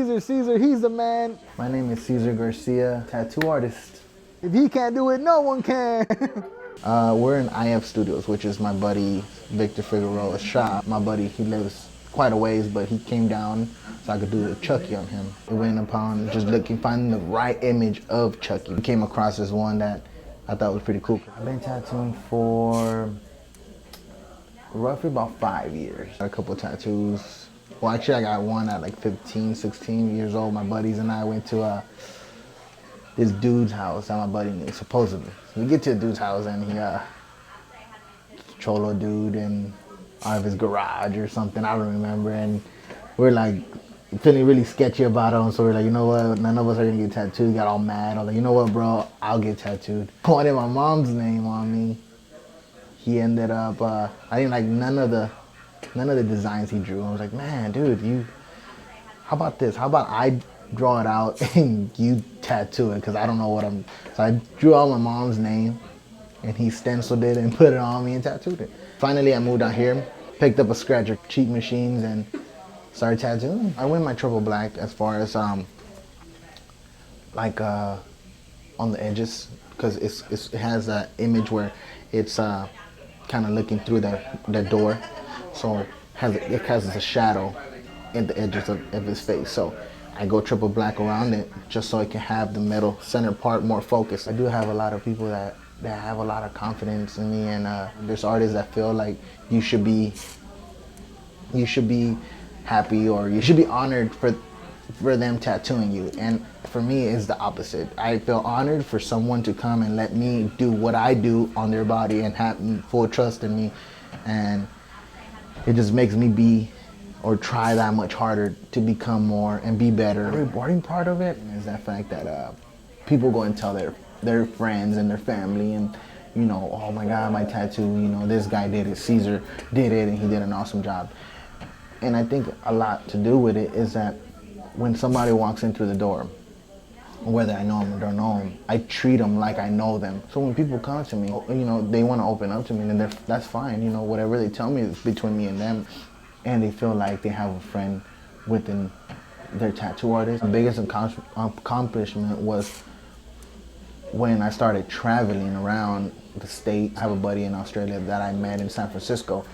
Cesar, he's the man. My name is Cesar Garcia, tattoo artist. If he can't do it, no one can. We're in IF Studios, which is my buddy Victor Figueroa's shop. My buddy, he lives quite a ways, but he came down so I could do a Chucky on him. We went upon just finding the right image of Chucky. We came across this one that I thought was pretty cool. I've been tattooing for roughly about 5 years. A couple tattoos. Well, actually, I got one at like 15, 16 years old. My buddies and I went to this dude's house that my buddy knew, supposedly. So we get to the dude's house and he, cholo dude and out of his garage or something, I don't remember. And we're like feeling really sketchy about him. So we're like, you know what, none of us are gonna get tattooed. We got all mad. I was like, you know what, bro, I'll get tattooed. I wanted my mom's name on me. He ended up, I didn't like none of the designs he drew. I was like, man, dude, how about this? How about I draw it out and you tattoo it? Because I don't know what so I drew out my mom's name and he stenciled it and put it on me and tattooed it. Finally, I moved out here, picked up a scratcher, cheap machines, and started tattooing. I went my triple black as far as on the edges, because it has an image where it's kind of looking through the door, so it has a shadow in the edges of his face. So I go triple black around it just so it can have the middle center part more focused. I do have a lot of people that have a lot of confidence in me, and there's artists that feel like you should be happy or you should be honored for them tattooing you. And for me, it's the opposite. I feel honored for someone to come and let me do what I do on their body and have full trust in me, and it just makes me try that much harder to become more and be better. The rewarding part of it is that fact that people go and tell their friends and their family, and you know, oh my God, my tattoo, you know, this guy did it, Cesar did it, and he did an awesome job. And I think a lot to do with it is that when somebody walks in through the door, whether I know them or don't know them, I treat them like I know them. So when people come to me, you know, they want to open up to me, and that's fine. You know, whatever they tell me is between me and them, and they feel like they have a friend within their tattoo artist. The biggest accomplishment was when I started traveling around the state. I have a buddy in Australia that I met in San Francisco,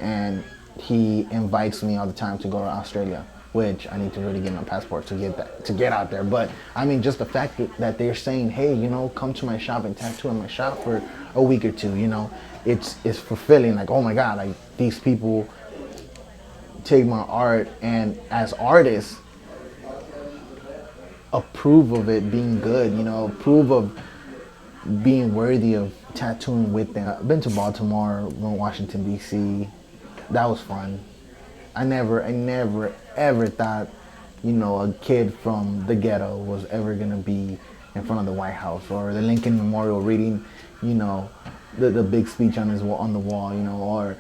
and he invites me all the time to go to Australia, which I need to really get my passport to get out there. But I mean, just the fact that they're saying, hey, you know, come to my shop and tattoo in my shop for a week or two, you know, it's fulfilling. Like, oh my God, like these people take my art and as artists approve of it being good, you know, approve of being worthy of tattooing with them. I've been to Baltimore, Washington, D.C. That was fun. I never ever thought, you know, a kid from the ghetto was ever gonna be in front of the White House or the Lincoln Memorial reading, you know, the big speech on the wall, you know,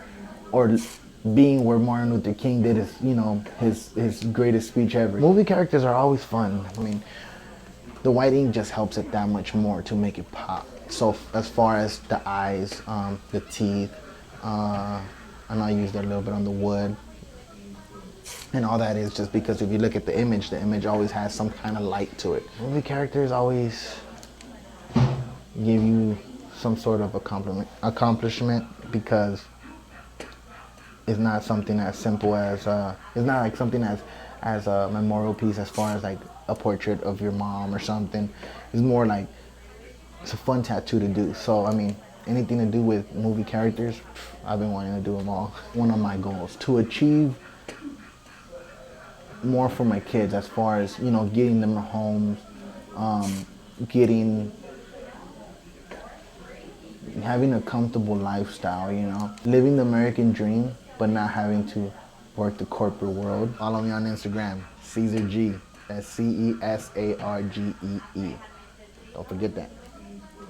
or being where Martin Luther King did his, you know, his greatest speech ever. Movie characters are always fun. I mean, the white ink just helps it that much more to make it pop. So as far as the eyes, the teeth, and I used a little bit on the wood. And all that is just because if you look at the image always has some kind of light to it. Movie characters always give you some sort of accomplishment because it's not something as simple as, it's not like something as a memorial piece as far as like a portrait of your mom or something. It's more like, it's a fun tattoo to do. So, I mean, anything to do with movie characters, I've been wanting to do them all. One of my goals, to achieve more for my kids as far as, you know, getting them homes, having a comfortable lifestyle, you know, living the American dream, but not having to work the corporate world. Follow me on Instagram, Cesar G. That's Cesargee. Don't forget that.